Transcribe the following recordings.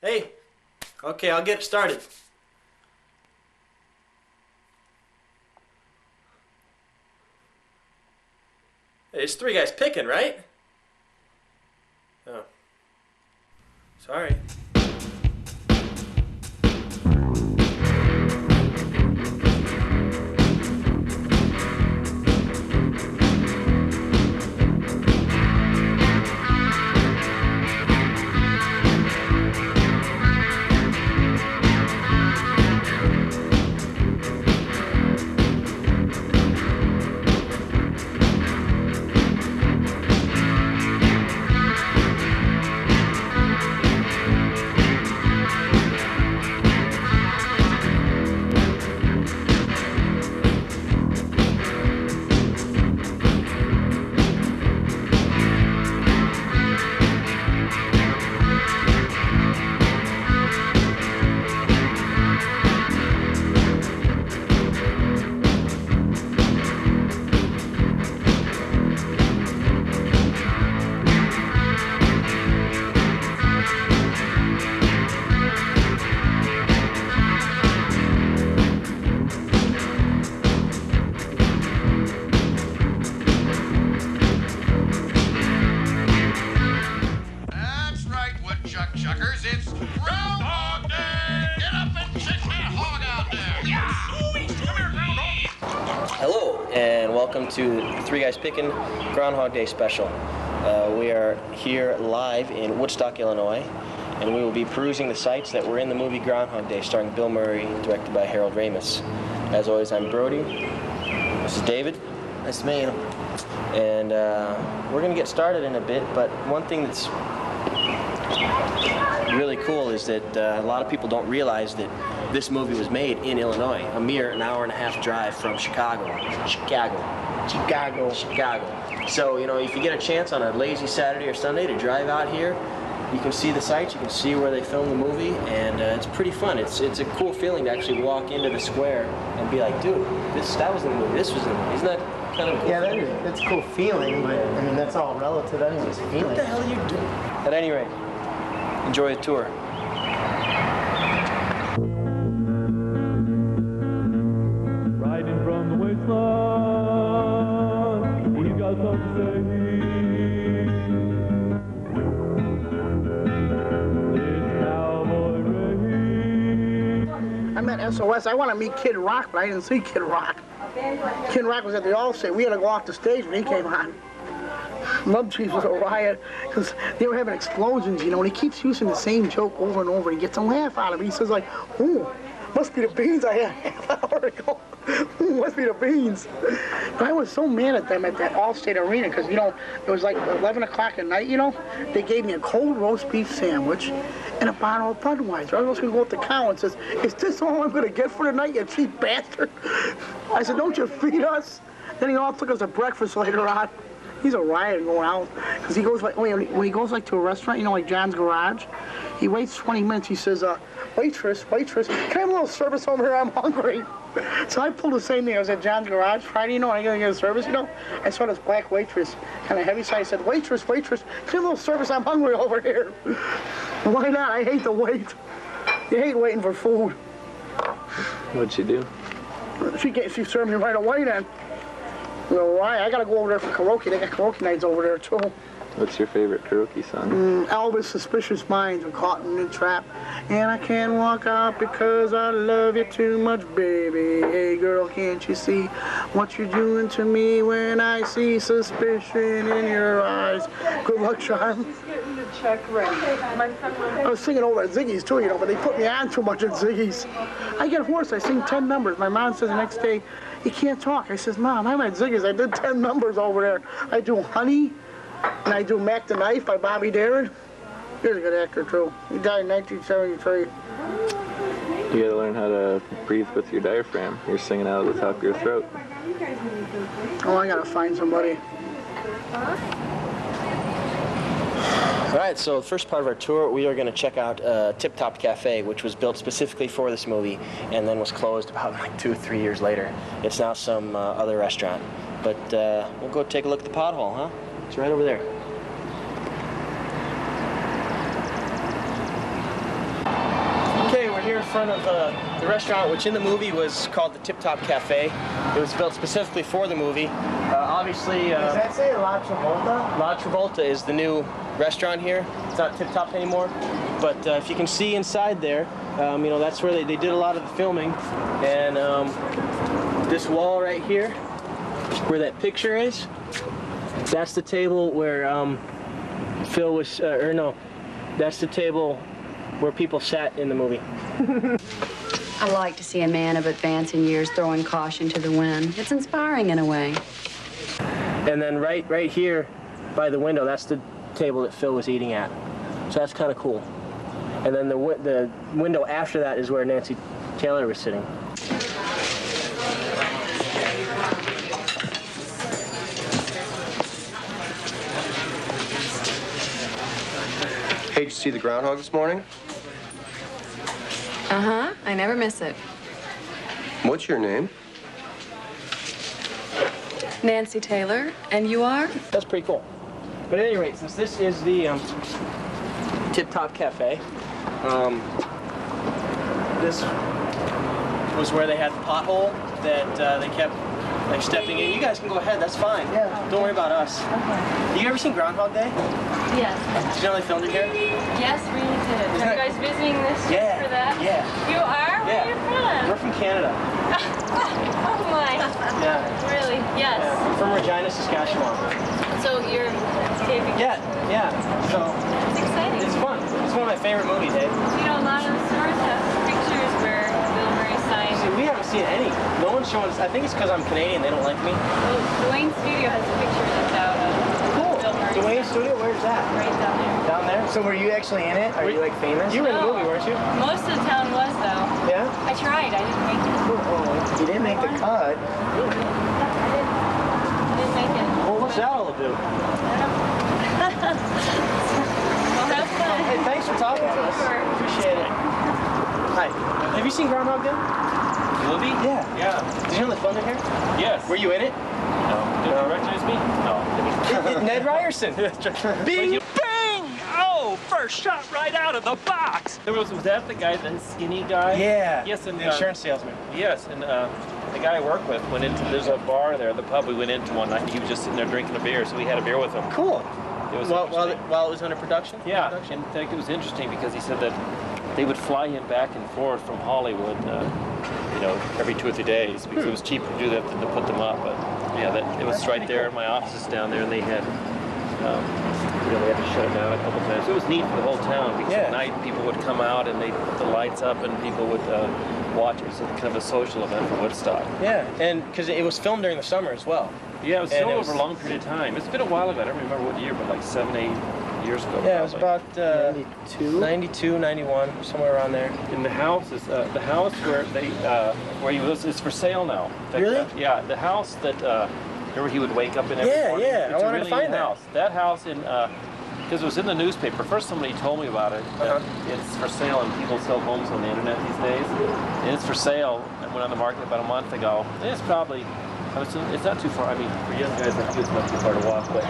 Hey, okay, I'll get started. Hey, it's Three Guys Pickin', right? Oh. Sorry. Chuckers, it's Groundhog Day! Get up and shake that hog out there! Yeah! Come here, Groundhog! Hello, and welcome to Three Guys Pickin' Groundhog Day special. We are here live in Woodstock, Illinois, and we will be perusing the sites that were in the movie Groundhog Day, starring Bill Murray, directed by Harold Ramis. As always, I'm Brodie. This is David. Nice to meet you. And we're going to get started in a bit, but one thing that's really cool is that a lot of people don't realize that this movie was made in Illinois, a mere an hour and a half drive from Chicago. So, you know, if you get a chance on a lazy Saturday or Sunday to drive out here, you can see the sites, you can see where they filmed the movie, and it's pretty fun. It's a cool feeling to actually walk into the square and be like, dude, that was in the movie, this was in the movie. Isn't that kind of cool? Yeah, that's a cool feeling, but I mean, that's all relative anyways, feeling. What the hell are you doing? At any rate, enjoy the tour. Riding from the wasteland, we got something to say. It's Cowboy Ray. I'm at SOS. I want to meet Kid Rock, but I didn't see Kid Rock. Kid Rock was at the Allstate. We had to go off the stage when he came on. Love Chiefs was a riot because they were having explosions, you know, and he keeps using the same joke over and over. He gets a laugh out of it. He says, like, ooh, must be the beans I had half an hour ago. Ooh, must be the beans. But I was so mad at them at that Allstate Arena because, you know, it was like 11 o'clock at night, you know. They gave me a cold roast beef sandwich and a bottle of Budweiser. I was going to go up to Cow and says, is this all I'm going to get for the night, you cheap bastard? I said, don't you feed us? Then he all took us to breakfast later on. He's a riot going out because he goes like when he goes like to a restaurant, you know, like John's Garage. He waits 20 minutes. He says, waitress, can I have a little service over here? I'm hungry. So I pulled the same thing. I was at John's Garage Friday, you know, and I gotta get a service, you know. I saw this black waitress, kind of heavy side. I said, waitress, can I have a little service? I'm hungry over here. Why not? I hate to wait. You hate waiting for food. What'd she do? She served me right away then. Well, right, I gotta go over there for karaoke. They got karaoke nights over there too. What's your favorite karaoke song? Elvis' Suspicious Minds were caught in the trap. And I can't walk out because I love you too much, baby. Hey girl, can't you see what you're doing to me when I see suspicion in your eyes? Good luck, Sean. Check ready. I was singing over at Ziggy's too, you know, but they put me on too much at Ziggy's. I get hoarse, I sing 10 numbers. My mom says the next day, you can't talk. I says, Mom, I'm at Ziggy's. I did 10 numbers over there. I do Honey, and I do Mac the Knife by Bobby Darin. He's a good actor, too. He died in 1973. You gotta learn how to breathe with your diaphragm. You're singing out of the top of your throat. Oh, I gotta find somebody. All right, so the first part of our tour, we are going to check out Tip Top Cafe, which was built specifically for this movie and then was closed about like 2 or 3 years later. It's now some other restaurant. But we'll go take a look at the pothole, huh? It's right over there. front of the restaurant, which in the movie was called the Tip Top Cafe. It was built specifically for the movie. Obviously, Does that say La Travolta? La Travolta is the new restaurant here. It's not Tip Top anymore, but if you can see inside there, you know, that's where they did a lot of the filming. And this wall right here, where that picture is, that's the table where Phil was, or no, that's the table where people sat in the movie. I like to see a man of advancing years throwing caution to the wind. It's inspiring in a way. And then right here by the window, that's the table that Phil was eating at. So that's kind of cool. And then the window after that is where Nancy Taylor was sitting. Hey, did you see the Groundhog this morning? Uh-huh. I never miss it. What's your name? Nancy Taylor. And you are? That's pretty cool. But at any rate, since this is the Tip Top Cafe, this was where they had the pothole that they kept like stepping in. You guys can go ahead, that's fine. Yeah. Don't worry about us. Okay. You ever seen Groundhog Day? Yes. Did you know they filmed it here? Yes, we did. Are you guys visiting this Yeah. for that? Yeah. You are? Where are you from? We're from Canada. Oh my. Yeah. Really? Yes. Yeah. We're from Regina, Saskatchewan. So you're taping? Yeah, yeah. So It's exciting. it's fun. It's one of my favorite movies, eh? You know, a lot of stores have pictures where Bill Murray signed. See, we haven't seen any. No one's showing us. I think it's because I'm Canadian. They don't like me. Well, Dwayne's studio has a picture that's out of Bill Murray. Dwayne's studio? Where's that? Right down there. Down there? So were you actually in it? Are you like famous? You were in the No. movie, weren't you? Most of the town was, though. Yeah? I tried. I didn't make it. You didn't make the cut. I didn't make it. Well, what's that all to do? Well, have fun. Hey, thanks for talking to us. Sure. Appreciate it. Hi. Have you seen Groundhog Day? Movie? Yeah. Yeah. Did you know they filmed it here? Yes. Were you in it? No. Did you recognize me? No. Ned Ryerson. Bing! Bang! Oh, first shot right out of the box. Was that the guy, the skinny guy? Yeah. Yes, and the insurance salesman. Yes, and the guy I work with went into. There's a bar there, the pub we went into one night. He was just sitting there drinking a beer, so we had a beer with him. Cool. It was While it was under production? Yeah, Production? in fact, it was interesting because he said that they would fly him back and forth from Hollywood, you know, every 2 or 3 days because it was cheaper to do that than to put them up. But yeah, it was right there. My office is down there, and they had, you know, they had to shut it down a couple times. It was neat for the whole town because at night people would come out and they put the lights up and people would watch it. So kind of a social event for Woodstock. Yeah, and because it was filmed during the summer as well. Yeah, it was And filmed it over a long period of time. It's been a while ago. I don't remember what year, but like 7, 8 years ago. Yeah, it was about 92? 92, 91, somewhere around there. And the house is the house where they where he was is for sale now. In fact, Really? Yeah, the house that remember he would wake up in every Yeah, morning. yeah, It's I a wanted to really find neat that. house. That house in because it was in the newspaper. First, somebody told me about it. That it's for sale, and people sell homes on the internet these days. And it's for sale. It went on the market about a month ago. And it's probably it's not too far. I mean, for young guys like you, it's not too far to walk, but.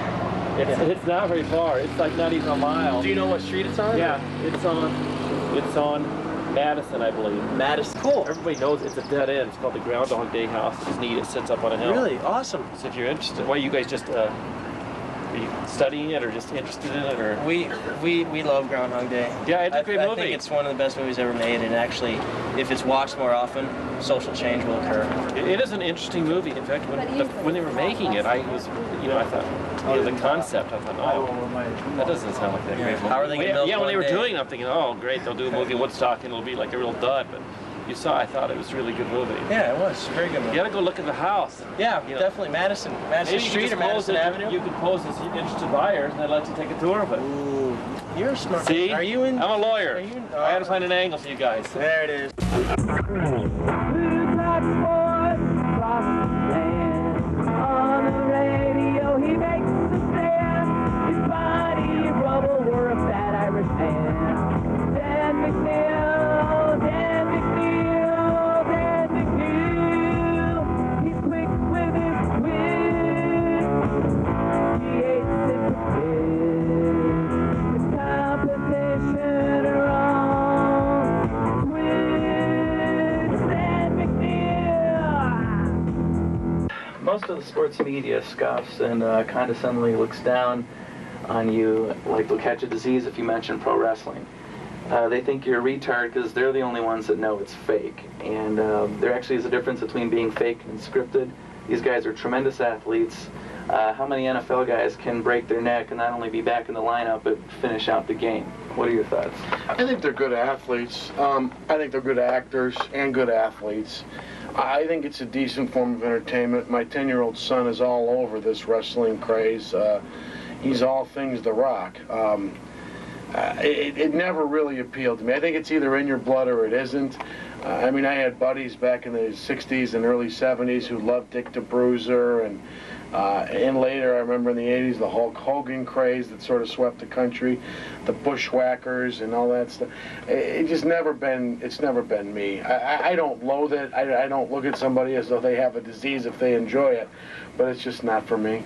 It's not very far. It's like not even a mile. Do you know what street it's on? Yeah, it's on Madison, I believe. Madison. Cool. Everybody knows it's a dead end. It's called the Groundhog Day house. It's neat. It sits up on a hill. Really? Awesome. So if you're interested, why you guys just are you studying it or just interested in it or? We love Groundhog Day. Yeah, it's a great movie. I think it's one of the best movies ever made, and actually, if it's watched more often, social change will occur. It is an interesting movie. In fact, when they were making it, I was, you know, I thought, you know, the concept. I thought, oh, that doesn't sound like that great movie. How are they gonna milk when they were one day? doing it, I'm thinking, oh, great, they'll do a movie in Woodstock and it'll be like a real dud. But you saw, I thought it was a really good movie. Yeah, it was. Very good movie. You gotta go look at the house. Yeah, You know, definitely. Madison Maybe Street or Madison Avenue? You could pose as interested buyers, and I'd let you take a tour of it. Ooh, you're a smart. See? Are you in? I'm a lawyer. Are you in? I had to find an angle for you guys. There it is. On the radio, he makes a stand. His body rubble were a fat Irish man. Dan McNeil, Dan McNeil, Dan McNeil. He's quick with his wit. He hates it for kids. The competition are on Twitter. most of the sports media scoffs and condescendingly looks down on you, like they'll catch a disease if you mention pro wrestling. They think you're a retard because they're the only ones that know it's fake. And there actually is a difference between being fake and scripted. These guys are tremendous athletes. How many NFL guys can break their neck and not only be back in the lineup, but finish out the game? What are your thoughts? I think they're good athletes. I think they're good actors and good athletes. I think it's a decent form of entertainment. My 10-year-old son is all over this wrestling craze. He's all things The Rock. It never really appealed to me. I think it's either in your blood or it isn't. I mean, I had buddies back in the 60s and early 70s who loved Dick the Bruiser, and later, I remember in the 80s, the Hulk Hogan craze that sort of swept the country, the Bushwhackers and all that stuff. It's never been me. I don't loathe it. I don't look at somebody as though they have a disease if they enjoy it, but it's just not for me.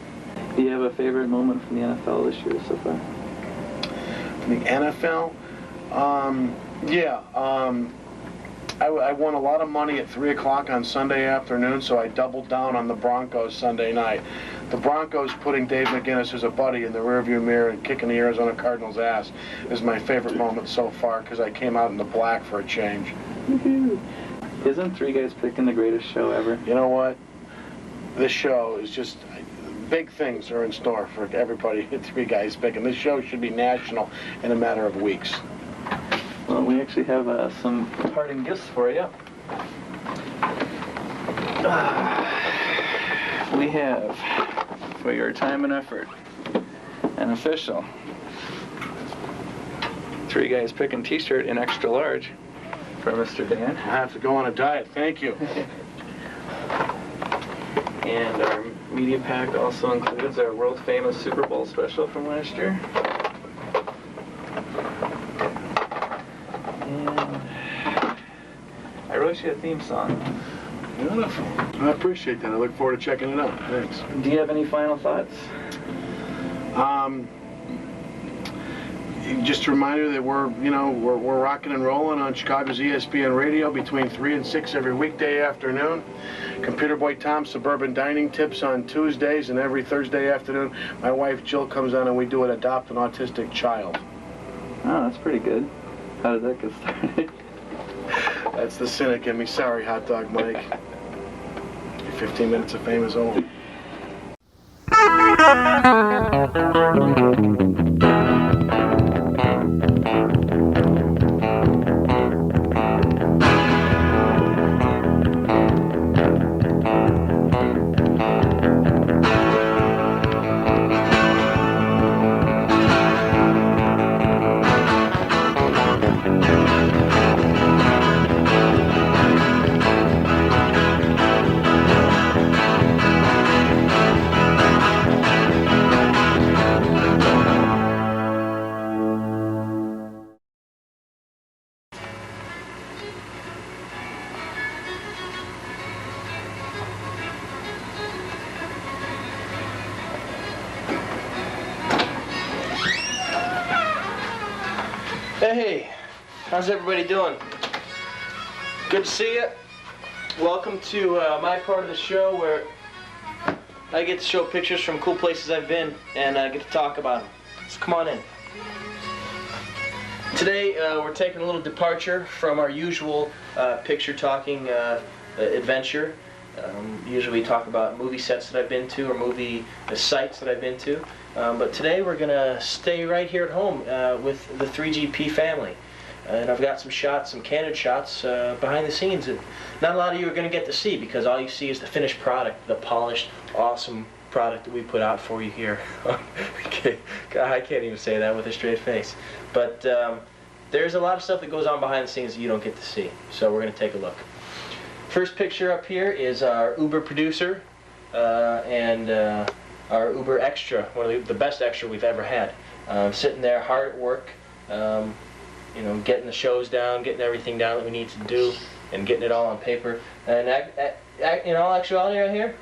Do you have a favorite moment from the NFL this year so far? From the NFL? I won a lot of money at 3 o'clock on Sunday afternoon, so I doubled down on the Broncos Sunday night. The Broncos putting Dave McGinnis, who's a buddy, in the rearview mirror and kicking the Arizona Cardinals' ass is my favorite moment so far because I came out in the black for a change. Isn't Three Guys Pickin' the greatest show ever? You know what? This show is just... Big things are in store for everybody at Three Guys Pickin'. This show should be national in a matter of weeks. Well, we actually have some parting gifts for you. We have, for your time and effort, an official Three Guys Pickin' t-shirt in extra large for Mr. Dan. I have to go on a diet. Thank you. And our media pack also includes our world-famous Super Bowl special from last year. And I wrote you a theme song. Beautiful. I appreciate that. I look forward to checking it out. Thanks. Do you have any final thoughts? Just a reminder that we're rocking and rolling on Chicago's ESPN Radio between 3 and 6 every weekday afternoon. Computer Boy Tom's Suburban Dining Tips on Tuesdays, and every Thursday afternoon, my wife Jill comes on and we do an Adopt an Autistic Child. Oh, that's pretty good. How did that get started? That's the cynic in me. Sorry, Hot Dog Mike. Your 15 minutes of fame is over. Hey, how's everybody doing? Good to see you. Welcome to my part of the show where I get to show pictures from cool places I've been and I get to talk about them. So come on in. Today we're taking a little departure from our usual picture talking adventure. Usually we talk about movie sets that I've been to or movie sites that I've been to. But today we're going to stay right here at home with the 3GP family. And I've got some shots, some candid shots behind the scenes that not a lot of you are going to get to see because all you see is the finished product, the polished, awesome product that we put out for you here. Okay. God, I can't even say that with a straight face. But there's a lot of stuff that goes on behind the scenes that you don't get to see. So we're going to take a look. First picture up here is our Uber producer and our Uber extra, one of the best extra we've ever had. Sitting there hard at work, getting the shows down, getting everything down that we need to do, and getting it all on paper. And in all actuality right here,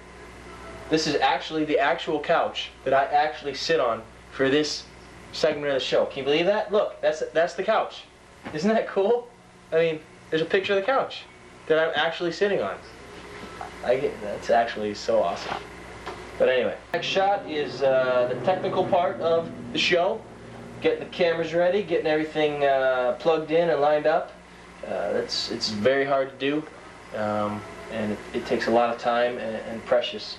this is actually the actual couch that I actually sit on for this segment of the show. Can you believe that? Look, that's the couch. Isn't that cool? I mean, there's a picture of the couch that I'm actually sitting on. That's actually so awesome. But anyway, next shot is the technical part of the show. Getting the cameras ready, getting everything plugged in and lined up. It's very hard to do, and it takes a lot of time and precious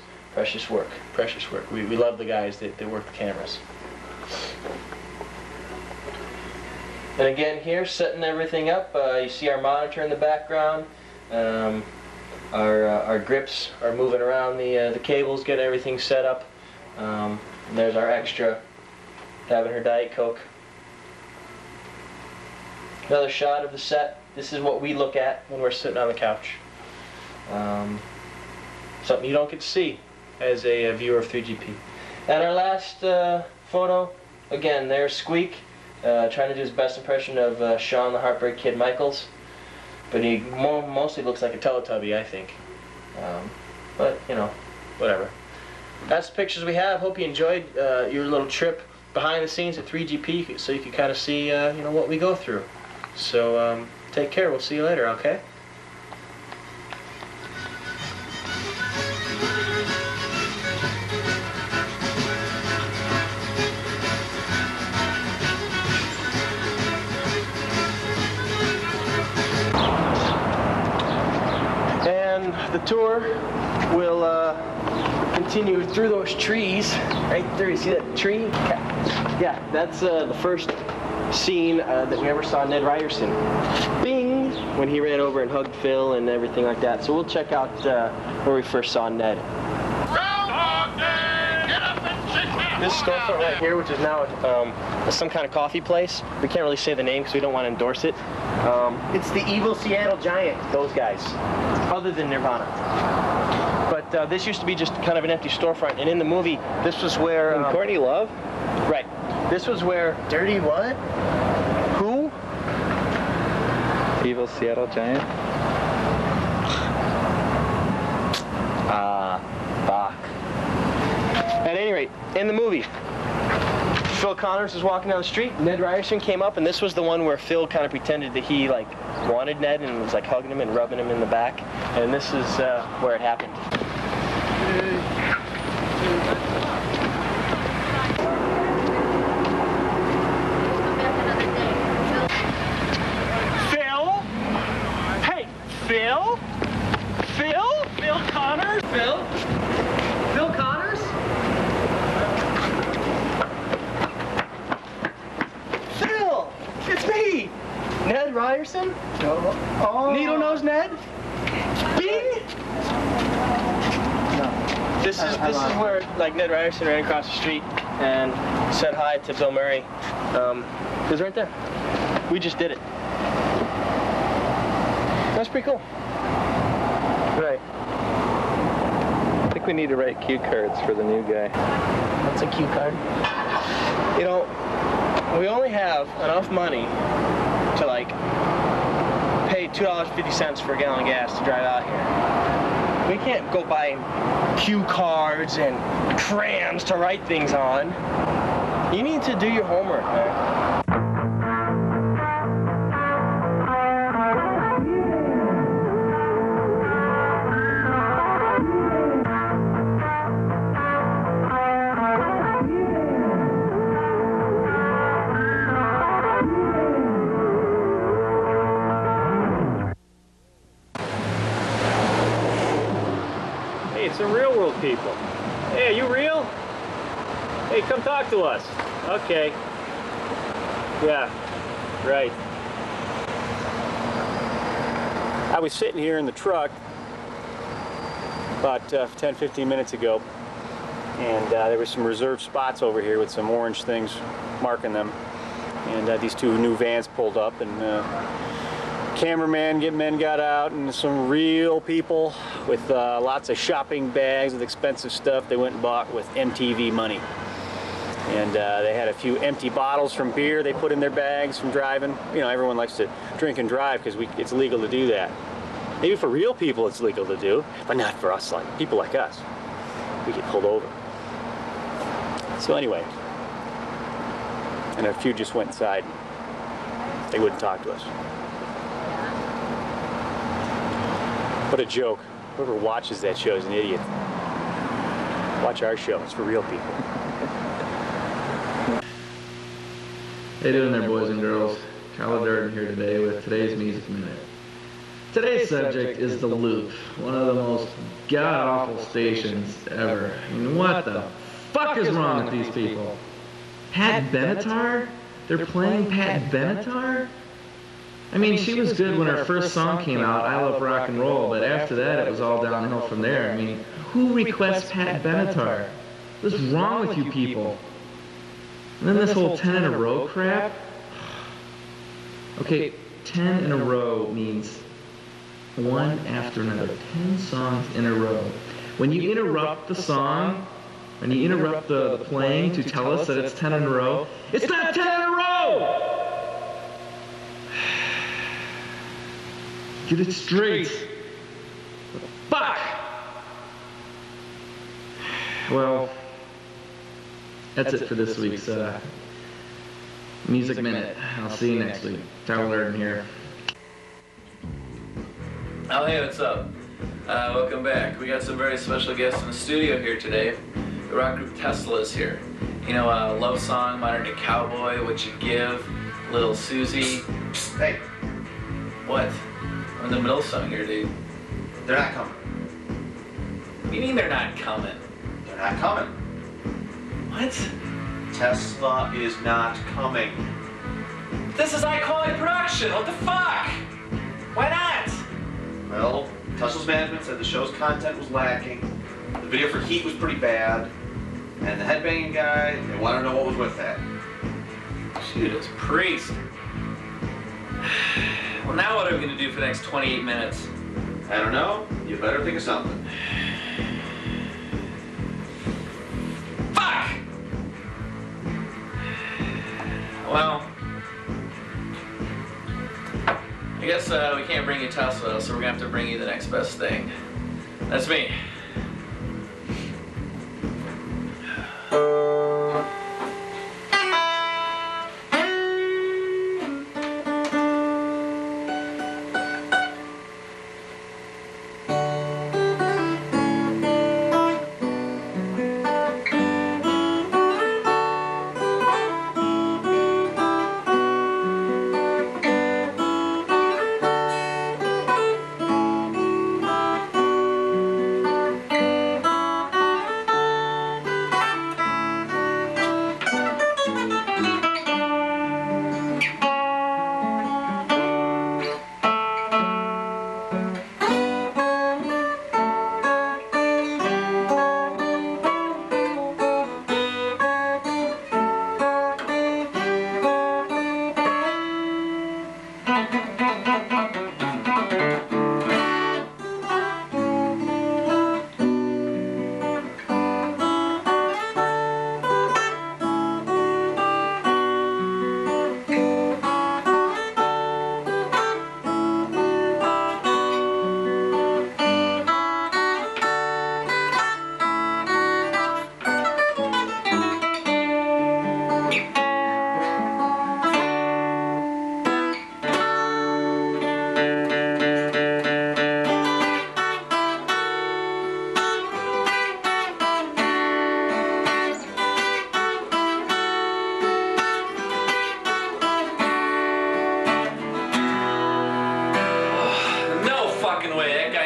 work. Precious work. We love the guys that work the cameras. And again here, setting everything up. You see our monitor in the background. Our grips are moving around the cables, getting everything set up. And there's our extra, having her Diet Coke. Another shot of the set. This is what we look at when we're sitting on the couch. Something you don't get to see as a viewer of 3GP. And our last photo, again, there's Squeak, trying to do his best impression of Sean the Heartbreak Kid Michaels. But he mostly looks like a Teletubby, I think. But, you know, whatever. That's the pictures we have. Hope you enjoyed your little trip behind the scenes at 3GP, so you can kind of see, you know, what we go through. So, take care. We'll see you later, okay? And the tour will continue through those trees. Right there, you see that tree? Yeah, that's the first scene that we ever saw Ned Ryerson. Bing! When he ran over and hugged Phil and everything like that. So we'll check out where we first saw Ned. Groundhog Day! Get up and shake that This hog out storefront there. right here, which is now some kind of coffee place. We can't really say the name because we don't want to endorse it. It's the evil Seattle Giant. Those guys, other than Nirvana. But this used to be just kind of an empty storefront, and in the movie, this was where... Courtney Love? Right. This was where... Dirty what? Who? Evil Seattle Giant? Fuck. At any rate, in the movie, Phil Connors was walking down the street, Ned Ryerson came up, and this was the one where Phil kind of pretended that he, like, wanted Ned and was, like, hugging him and rubbing him in the back. And this is where it happened. Phil? Hey, Phil? Phil? Phil Connors? Phil? Phil Connors? Phil! It's me! Ned Ryerson? Oh. Needle Nose Ned? Bing! This is where, like, Ned Ryerson ran across the street and said hi to Bill Murray. It was right there. We just did it. That's pretty cool. Right. I think we need to write cue cards for the new guy. What's a cue card? You know, we only have enough money to, like, pay $2.50 for a gallon of gas to drive out here. We can't go buy cue cards and crayons to write things on. You need to do your homework, man. Some real world people. Hey, are you real? Hey, come talk to us. Okay. Yeah, right. I was sitting here in the truck about 10, 15 minutes ago, and there were some reserved spots over here with some orange things marking them. And these two new vans pulled up, and men got out, and some real people with lots of shopping bags with expensive stuff they went and bought with MTV money. And they had a few empty bottles from beer they put in their bags from driving. You know, everyone likes to drink and drive because it's legal to do that. Maybe for real people it's legal to do, but not for us, like people like us. We get pulled over. So anyway, and a few just went inside. They wouldn't talk to us. What a joke. Whoever watches that show is an idiot. Watch our show. It's for real people. How you doing there, boys and girls? Kyle Durden here today with today's Music Minute. Today's subject is the Loop, one of the most god-awful stations ever. I mean, what the fuck is wrong with these people? Pat Benatar? They're playing Pat Benatar? I mean, she was good when her first song came out, I Love Rock and Roll, but after that it was all downhill from there. I mean, who requests Pat Benatar? What's wrong with you people? And then this whole 10 in a row crap? Okay, 10 in a row means one after another, 10 songs in a row. When you interrupt the song, when you interrupt the playing to tell us that it's 10 in a row, it's not 10 in a row! Get it straight. Fuck! Well, that's it for this week's Music Minute. I'll see you next week. Tyler Durden here. Oh, hey, what's up? Welcome back. We got some very special guests in the studio here today. The rock group Tesla is here. You know, Love Song, Modern Day Cowboy, What You Give, Little Susie. Hey. What? We're in the middle of song here, dude. They're not coming. What do you mean they're not coming? They're not coming. What? Tesla is not coming. This is high-quality production. What the fuck? Why not? Well, Tesla's management said the show's content was lacking, the video for Heat was pretty bad, and the headbanging guy, they want to know what was with that. Judas Priest. Well, now what are we going to do for the next 28 minutes? I don't know. You better think of something. Fuck! Well, I guess we can't bring you Tesla, so we're gonna have to bring you the next best thing. That's me.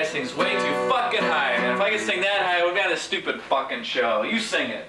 Sings way too fucking high, and if I can sing that high, we've got a stupid fucking show. You sing it.